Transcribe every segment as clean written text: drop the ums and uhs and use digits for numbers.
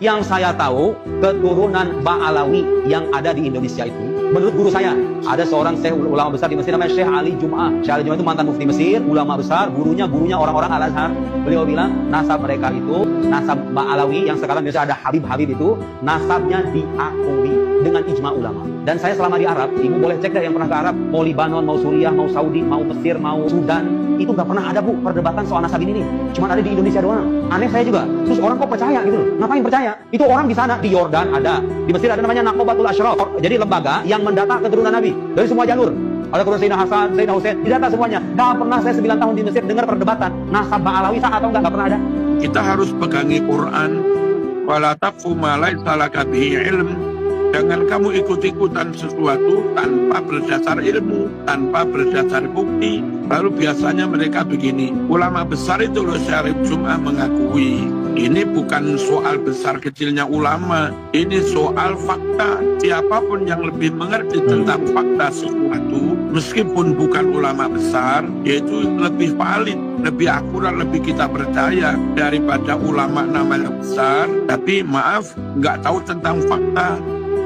Yang saya tahu, keturunan Ba'alawi yang ada di Indonesia itu, menurut guru saya, ada seorang syekh ulama besar di Mesir namanya Syekh Ali Jum'ah. Syekh Ali Jum'ah itu mantan mufti Mesir, ulama besar, gurunya orang-orang Al-Azhar. Beliau bilang, nasab mereka itu, nasab Ba'alawi yang sekarang biasa ada Habib-Habib itu, nasabnya diakui dengan ijma ulama. Dan saya selama di Arab, ibu boleh cek deh yang pernah ke Arab, mau Libanon, mau Suriah, mau Saudi, mau Mesir, mau Sudan, itu nggak pernah ada bu perdebatan soal nasab ini nih. Cuma ada di Indonesia doang. Aneh saya juga. Terus orang kok percaya gitu loh? Ngapain percaya? Itu orang di sana, di Yordan ada, di Mesir ada namanya Naqobatul Ashraf. Jadi lembaga yang mendata keturunan Nabi dari semua jalur. Ada keturunan Sayyidina Hasan, Sayyidina Hussein, didata semuanya. Gak pernah saya 9 tahun di Mesir dengar perdebatan nasab Ba'alawi sah atau enggak pernah ada. Kita harus pegangi Quran. Wala taqfu ma laysa laka bihi ilm. Jangan kamu ikut-ikutan sesuatu tanpa berdasar ilmu, tanpa berdasar bukti. Lalu biasanya mereka begini, ulama besar itu loh Syarif Jum'ah mengakui. Ini bukan soal besar kecilnya ulama, ini soal fakta. Siapapun yang lebih mengerti tentang fakta sesuatu, meskipun bukan ulama besar, yaitu lebih valid, lebih akurat, lebih kita percaya daripada ulama namanya besar, tapi maaf, nggak tahu tentang fakta.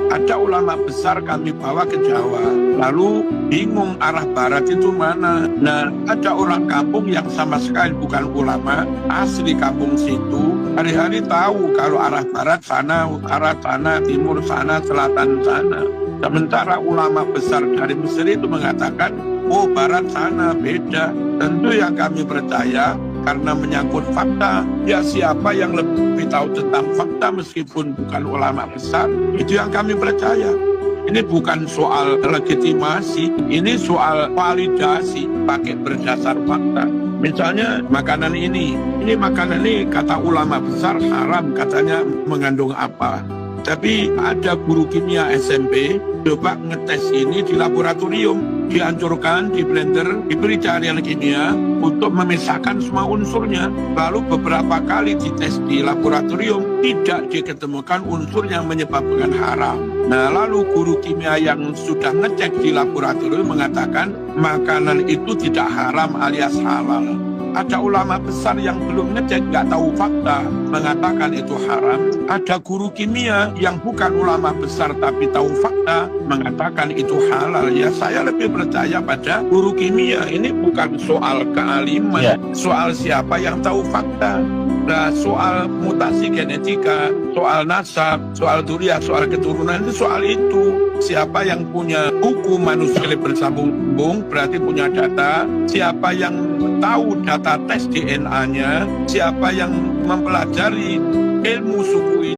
Ada ulama besar kami bawa ke Jawa, lalu bingung arah barat itu mana. Nah, ada orang kampung yang sama sekali bukan ulama, asli kampung situ, hari-hari tahu kalau arah barat sana, arah sana, timur sana, selatan sana. Sementara ulama besar dari Mesir itu mengatakan, oh barat sana, beda. Tentu yang kami percaya, karena menyangkut fakta, ya siapa yang lebih tahu tentang fakta meskipun bukan ulama besar, itu yang kami percaya. Ini bukan soal legitimasi, ini soal validasi pakai berdasar fakta. Misalnya makanan ini makanan ini kata ulama besar haram, katanya mengandung apa. Tapi ada guru kimia SMP coba ngetes ini di laboratorium, dihancurkan, di blender, diberi cairan kimia untuk memisahkan semua unsurnya. Lalu beberapa kali dites di laboratorium, tidak diketemukan unsur yang menyebabkan haram. Nah, lalu guru kimia yang sudah ngecek di laboratorium mengatakan makanan itu tidak haram alias halal. Ada ulama besar yang belum ngecek, nggak tahu fakta, mengatakan itu haram. Ada guru kimia yang bukan ulama besar tapi tahu fakta, mengatakan itu halal. Ya saya lebih percaya pada guru kimia. Ini bukan soal kealiman, soal siapa yang tahu fakta. Nah, soal mutasi genetika, soal nasab, soal duriah, soal keturunan, itu soal itu. Siapa yang punya buku manuskrip bersambung berarti punya data. Siapa yang tahu data tes DNA-nya, siapa yang mempelajari ilmu suku